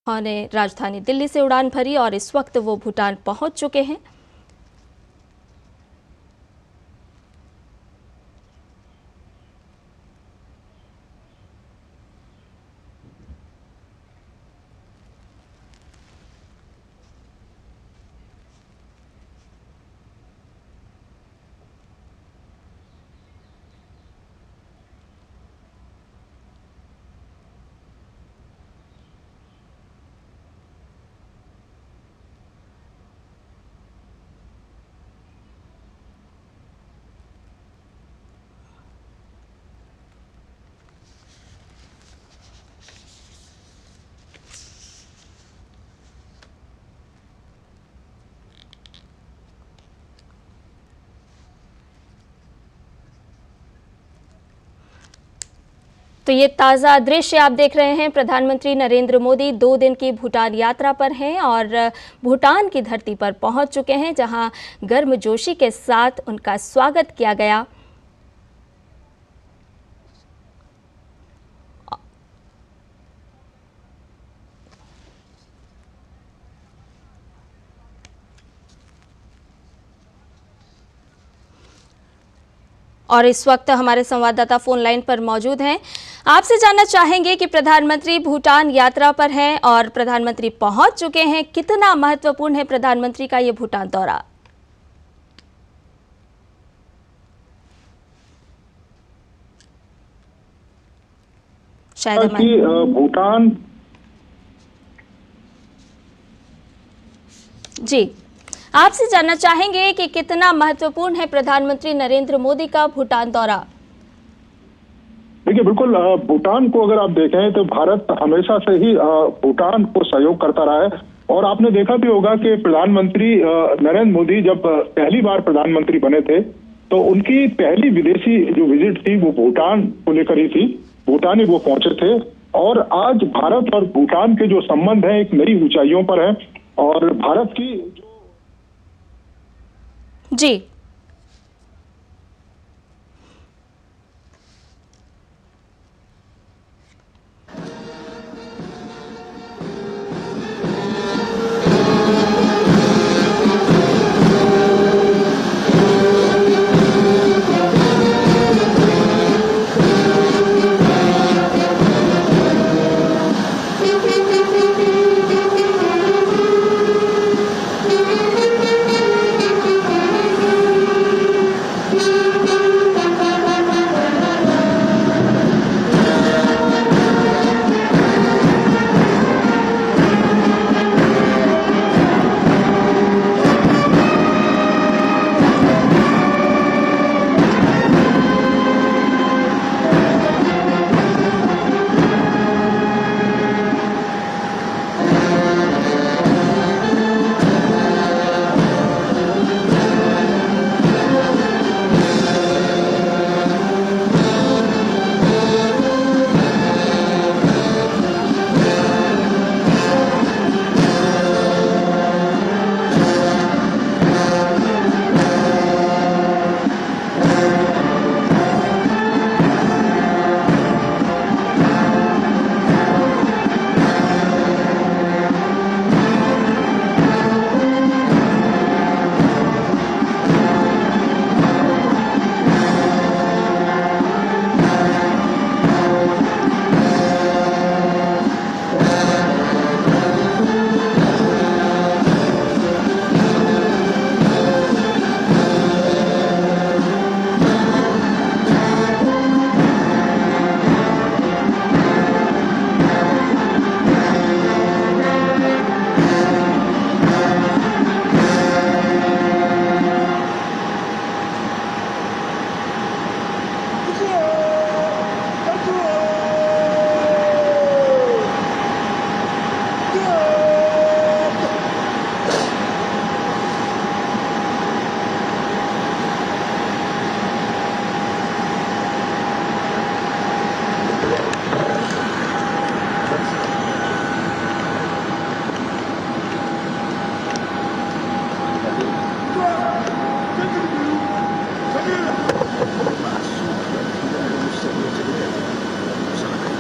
ने राजधानी दिल्ली से उड़ान भरी और इस वक्त वो भूटान पहुंच चुके हैं। तो ये ताज़ा दृश्य आप देख रहे हैं। प्रधानमंत्री नरेंद्र मोदी 2 दिन की भूटान यात्रा पर हैं और भूटान की धरती पर पहुंच चुके हैं, जहां गर्मजोशी के साथ उनका स्वागत किया गया। और इस वक्त हमारे संवाददाता फोन लाइन पर मौजूद हैं। आपसे जानना चाहेंगे कि प्रधानमंत्री भूटान यात्रा पर हैं और प्रधानमंत्री पहुंच चुके हैं, कितना महत्वपूर्ण है प्रधानमंत्री का ये भूटान दौरा? शायद भूटान जी, आपसे जानना चाहेंगे कि कितना महत्वपूर्ण है प्रधानमंत्री नरेंद्र मोदी का भूटान दौरा? देखिए, बिल्कुल भूटान को अगर आप देखें तो भारत हमेशा से ही भूटान को सहयोग करता रहा है। और आपने देखा भी होगा कि प्रधानमंत्री नरेंद्र मोदी जब पहली बार प्रधानमंत्री बने थे तो उनकी पहली विदेशी जो विजिट थी वो भूटान को लेकर ही थी। भूटान ही वो पहुंचे थे और आज भारत और भूटान के जो संबंध है एक नई ऊंचाइयों पर है। और भारत की जी,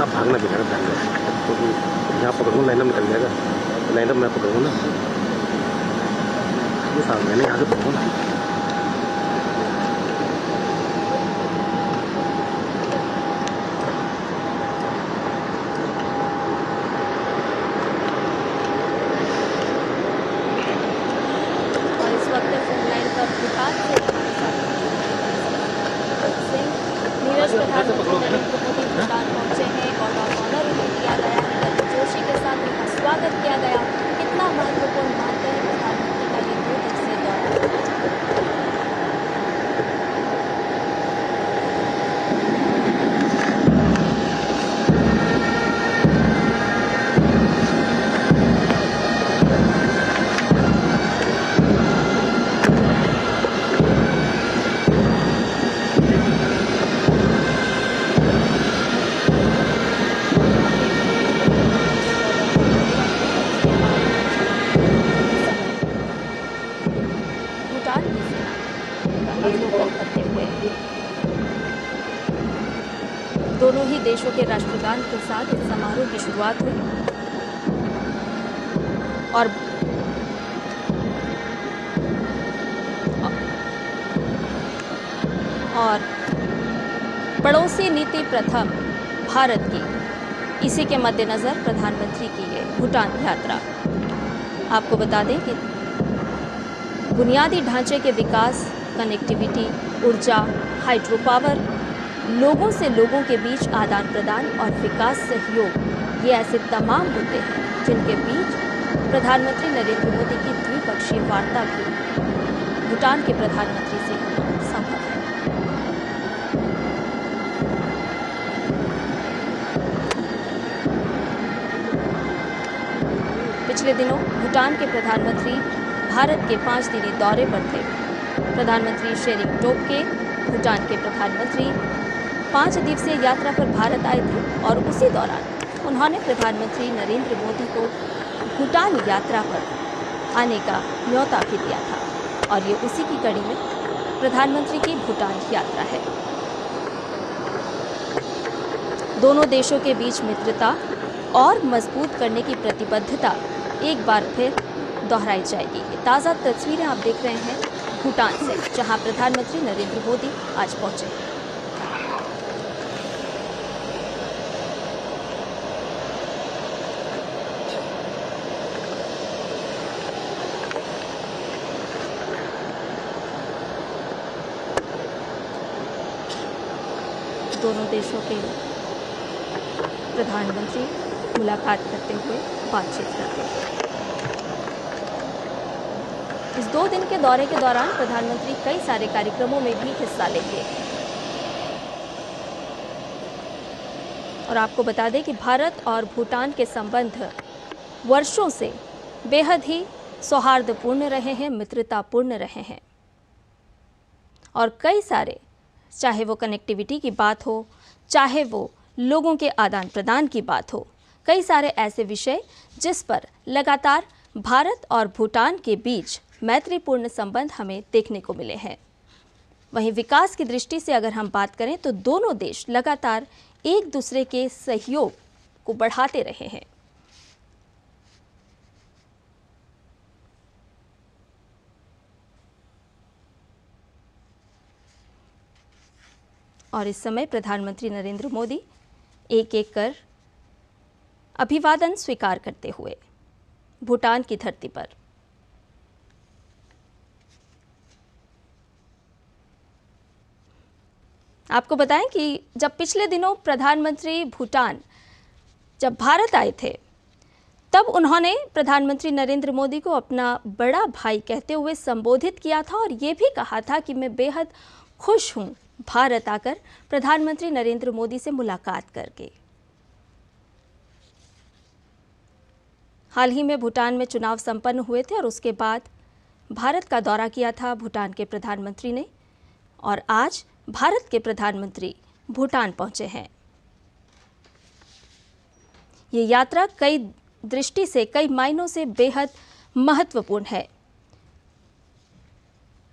साहब भागना भी लगा भाग गया, तो यहाँ पकड़ूँ लाइन में निकल जाएगा, लाइन में पकड़ूँ ना, ये साहब मैंने यहाँ से पकड़ूँ ना। नीरज प्रधानमंत्री नरेंद्र मोदी भूटान पहुंचे हैं और ऑनर उन्हें दिया गया है, गर्मजोशी के साथ उनका स्वागत किया गया। कितना महत्वपूर्ण मानते हैं प्रधानमंत्री का ये 2 दिवसीय दौरा। भूटान की सेना का अवलोकन करते हुए दोनों ही देशों के राष्ट्रगान के साथ इस समारोह की शुरुआत हुई और पड़ोसी नीति प्रथम भारत की, इसी के मद्देनजर प्रधानमंत्री की ये भूटान यात्रा। आपको बता दें कि बुनियादी ढांचे के विकास, कनेक्टिविटी, ऊर्जा, हाइड्रो पावर, लोगों से लोगों के बीच आदान प्रदान और विकास सहयोग, ये ऐसे तमाम मुद्दे हैं जिनके बीच प्रधानमंत्री नरेंद्र मोदी की द्विपक्षीय वार्ता भी भूटान के प्रधानमंत्री से होना संभव है। पिछले दिनों भूटान के प्रधानमंत्री भारत के 5 दिनी दौरे पर थे। प्रधानमंत्री शेरिंग टोब्गे भूटान के प्रधानमंत्री 5 दिवसीय यात्रा पर भारत आए थे और उसी दौरान उन्होंने प्रधानमंत्री नरेंद्र मोदी को भूटान यात्रा पर आने का न्योता भी दिया था और ये उसी की कड़ी में प्रधानमंत्री की भूटान यात्रा है। दोनों देशों के बीच मित्रता और मजबूत करने की प्रतिबद्धता एक बार फिर दोहराई जाएगी। ये ताज़ा तस्वीरें आप देख रहे हैं भूटान से, जहां प्रधानमंत्री नरेंद्र मोदी आज पहुंचे। दोनों देशों के प्रधानमंत्री मुलाकात करते हुए, बातचीत करते हुए। इस 2 दिन के दौरे के दौरान प्रधानमंत्री कई सारे कार्यक्रमों में भी हिस्सा लेंगे। और आपको बता दें कि भारत और भूटान के संबंध वर्षों से बेहद ही सौहार्दपूर्ण रहे हैं, मित्रतापूर्ण रहे हैं और कई सारे, चाहे वो कनेक्टिविटी की बात हो, चाहे वो लोगों के आदान प्रदान की बात हो, कई सारे ऐसे विषय जिस पर लगातार भारत और भूटान के बीच मैत्रीपूर्ण संबंध हमें देखने को मिले हैं। वहीं विकास की दृष्टि से अगर हम बात करें तो दोनों देश लगातार एक दूसरे के सहयोग को बढ़ाते रहे हैं। और इस समय प्रधानमंत्री नरेंद्र मोदी एक एक कर अभिवादन स्वीकार करते हुए भूटान की धरती पर आपको बताएं कि जब पिछले दिनों प्रधानमंत्री भूटान जब भारत आए थे, तब उन्होंने प्रधानमंत्री नरेंद्र मोदी को अपना बड़ा भाई कहते हुए संबोधित किया था और ये भी कहा था कि मैं बेहद खुश हूं भारत आकर प्रधानमंत्री नरेंद्र मोदी से मुलाकात करके। हाल ही में भूटान में चुनाव संपन्न हुए थे और उसके बाद भारत का दौरा किया था भूटान के प्रधानमंत्री ने और आज भारत के प्रधानमंत्री भूटान पहुंचे हैं। ये यात्रा कई दृष्टि से, कई मायनों से बेहद महत्वपूर्ण है,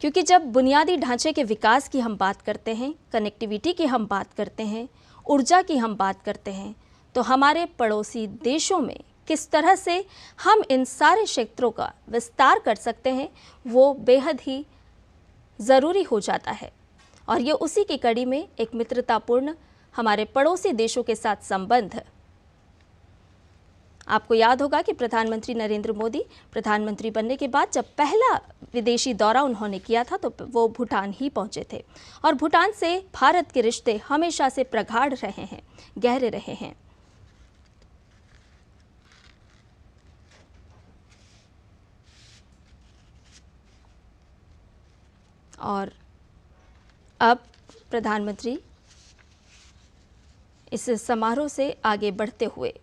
क्योंकि जब बुनियादी ढांचे के विकास की हम बात करते हैं, कनेक्टिविटी की हम बात करते हैं, ऊर्जा की हम बात करते हैं, तो हमारे पड़ोसी देशों में किस तरह से हम इन सारे क्षेत्रों का विस्तार कर सकते हैं वो बेहद ही ज़रूरी हो जाता है। और ये उसी की कड़ी में एक मित्रतापूर्ण हमारे पड़ोसी देशों के साथ संबंध। आपको याद होगा कि प्रधानमंत्री नरेंद्र मोदी प्रधानमंत्री बनने के बाद जब पहला विदेशी दौरा उन्होंने किया था तो वो भूटान ही पहुंचे थे और भूटान से भारत के रिश्ते हमेशा से प्रगाढ़ रहे हैं, गहरे रहे हैं। और अब प्रधानमंत्री इस समारोह से आगे बढ़ते हुए